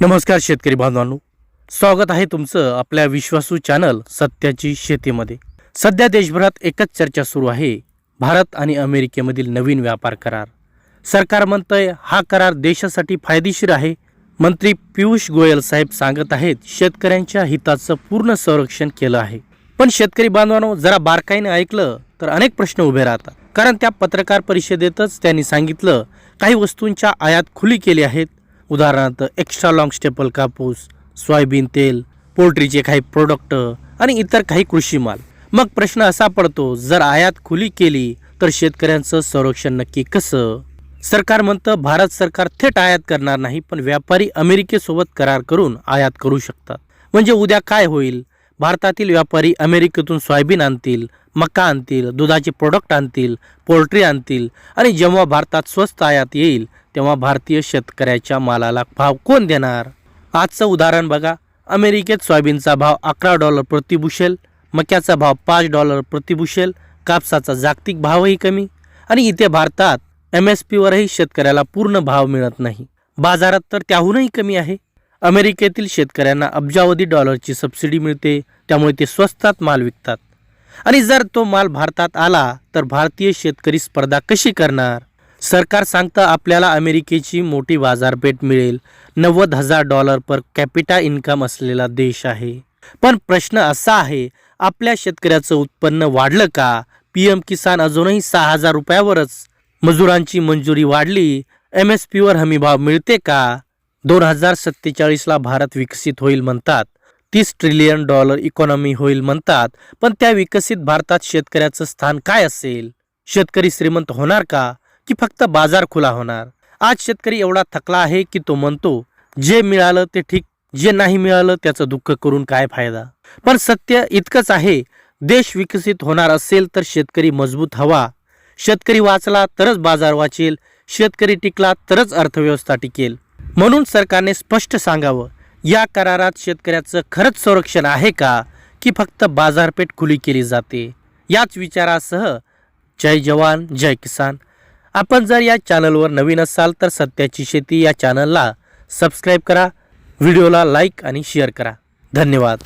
नमस्कार शेतकरी बांधवांनो, स्वागत आहे तुमचं आपल्या विश्वासू चॅनल सत्याची शेतीमध्ये। सध्या देशभरात एकच चर्चा सुरू आहे, भारत आणि अमेरिकेमधील नवीन व्यापार करार। सरकार म्हणतंय हा करार देशासाठी फायदेशीर आहे। मंत्री पियुष गोयल साहेब सांगत आहेत शेतकऱ्यांच्या हिताचं पूर्ण संरक्षण केलं आहे। पण शेतकरी बांधवांनो, जरा बारकाईने ऐकलं तर अनेक प्रश्न उभे राहतात। कारण त्या पत्रकार परिषदेतच त्यांनी सांगितलं काही वस्तूंच्या आयात खुली केली आहेत। उदाहरणार्थ एक्स्ट्रा लॉंग स्टेपल कापूस, सोयाबीन तेल, पोल्ट्रीचे काही प्रोडक्ट आणि इतर काही कृषी माल। मग प्रश्न असा पडतो, जर आयात खुली केली तर शेतकऱ्यांचं संरक्षण नक्की कसं? सरकार म्हणतं भारत सरकार थेट आयात करणार नाही, पण व्यापारी अमेरिकेसोबत करार करून आयात करू शकतात। म्हणजे उद्या काय होईल? भारतातील व्यापारी अमेरिकेतून सोयाबीन आणतील, मका आणतील, दुधाचे प्रोडक्ट आणतील, पोल्ट्री आणतील आणि जेव्हा भारतात स्वस्त आयात येईल तेव्हा भारतीय शेतकऱ्याच्या मालाला भाव कोण देणार? आजचं उदाहरण बघा, अमेरिकेत सोयाबीनचा भाव $11 प्रति बुशेल, मक्याचा भाव $5 प्रति बुशेल, कापसाचा जागतिक भावही कमी आणि इथे भारतात MSP वरही शेतकऱ्याला पूर्ण भाव मिळत नाही। बाजारात तर त्याहूनही कमी आहे। अमेरिकेतील शेतकऱ्यांना अब्जावधी डॉलरची सबसिडी मिळते, त्यामुळे ते स्वस्तात माल विकतात। आणि जर तो माल भारतात आला तर भारतीय शेतकरी स्पर्धा कशी करणार? सरकार सांगतं आपल्याला अमेरिकेची मोठी बाजारपेठ मिळेल, $90,000 पर कॅपिटा इन्कम असलेला देश आहे। पण प्रश्न असा आहे, आपल्या शेतकऱ्याचं उत्पन्न वाढलं का? PM किसान अजूनही ₹6,000वरच। मजुरांची मंजुरी वाढली, MSP वर हमीभाव मिळते का? 2047ला भारत विकसित होईल म्हणतात, $30 ट्रिलियन इकॉनॉमी होईल म्हणतात, पण त्या विकसित भारतात शेतकऱ्याचं स्थान काय असेल? शेतकरी श्रीमंत होणार का की फक्त बाजार खुला होणार? आज शेतकरी एवढा थकला आहे की तो म्हणतो जे मिळालं ते ठीक, जे नाही मिळालं त्याचं दुःख करून काय फायदा? पण सत्य इतकंच आहे, देश विकसित होणार असेल तर शेतकरी मजबूत हवा। शेतकरी वाचला तरच बाजार वाचेल, शेतकरी टिकला तरच अर्थव्यवस्था टिकेल। म्हणून सरकारने स्पष्ट सांगावं, या करारात शेतकऱ्याचं खरंच संरक्षण आहे का की फक्त बाजारपेठ खुली केली जाते? याच विचारासह जय जवान जय किसान। आपण जर या चॅनलवर नवीन असाल तर सत्याची शेती या चॅनलला सबस्क्राईब करा, व्हिडिओला लाईक आणि शेअर करा। धन्यवाद।